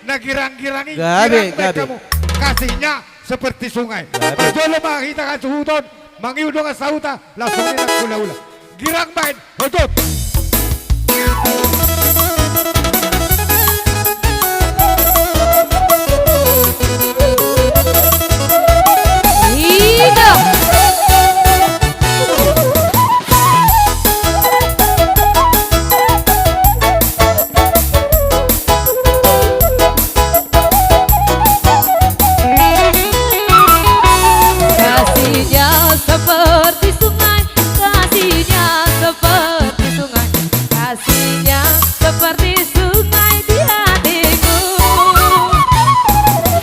Nah girang-girangi Gabe, girang gabe. kamu. Kasihnya seperti sungai. Gabe. Betul mah kita kan suhuton. Mangiudong ang sauta. Langsung nila kula-ula. Girang main. Betul. Kasihnya seperti sungai, kasihnya seperti sungai, kasihnya seperti sungai di hatiku,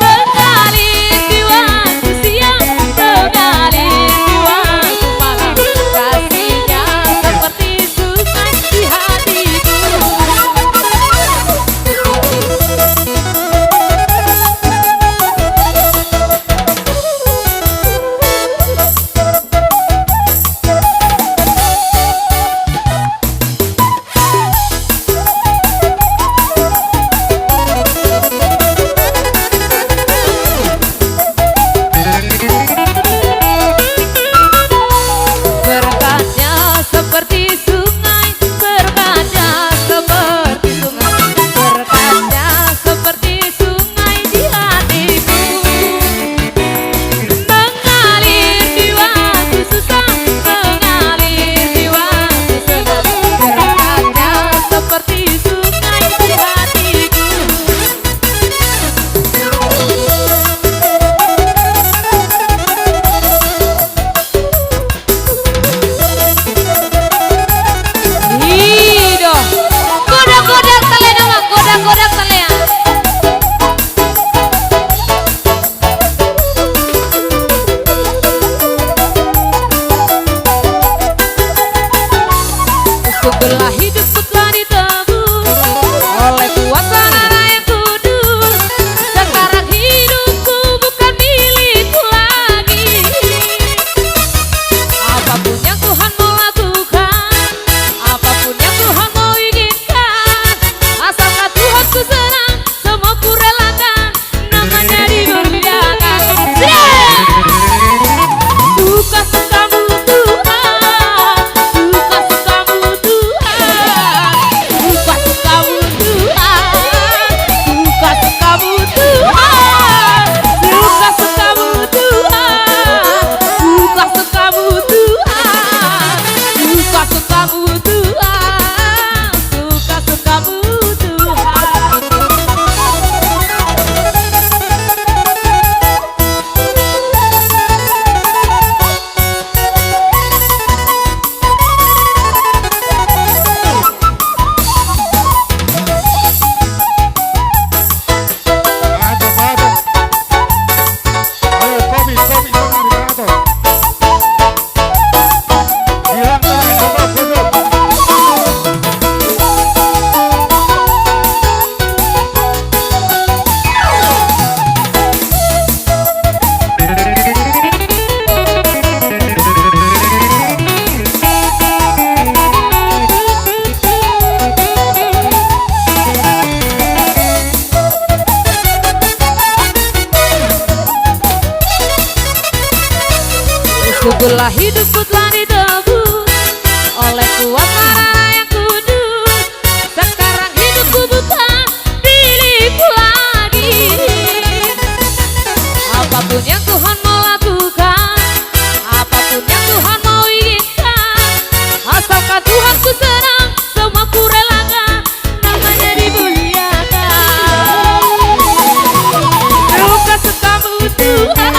mengalir di waktu siang, mengalir di waktu malam, kasihnya seperti sungai di hatiku. Berkatnya seperti sungai, berkatnya seperti sungai, berkatnya seperti sungai di hatiku, mengalir di waktu susah, mengalir di waktu senang, berkatnya seperti sungai di hatiku. Hidup, godak-godak talian dong, godak-godak talian. Sebelah hidup telah ditebus oleh kuasa darah yang kudus. Sekarang hidupku bukan milikku lagi. Apapun yang Tuhan mau lakukan, apapun yang Tuhan mau inginkan, asalkan Tuhan ku senang, semua ku relakan, namanya dimuliakan. Suka sukamu Tuhan, suka sukamu Tuhan, suka sukamu Tuhan, suka sukamu Tuhan, suka sukamu Tuhan, suka sukamu Tuhan, suka sukamu Tuhan, suka sukamu Tuhan. Barato, barato. Ayo, kopi, kopi, kopi, barato. Girang main. Betul, betul. Sebelah hidupku telah ditebus oleh kuasa darah yang kudus. Sekarang hidupku bukan milikku lagi. Apapun yang Tuhan mau lakukan, apapun yang Tuhan mau inginkan, asalkan Tuhan ku senang, semua ku relakan, namanya dimuliakan. Suka sukamu Tuhan,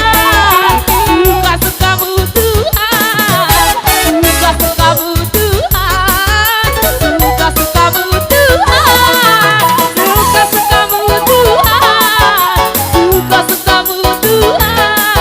suka sukamu Tuhan, suka sukamu Tuhan, suka sukamu Tuhan, suka sukamu Tuhan, suka sukamu Tuhan.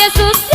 Yesus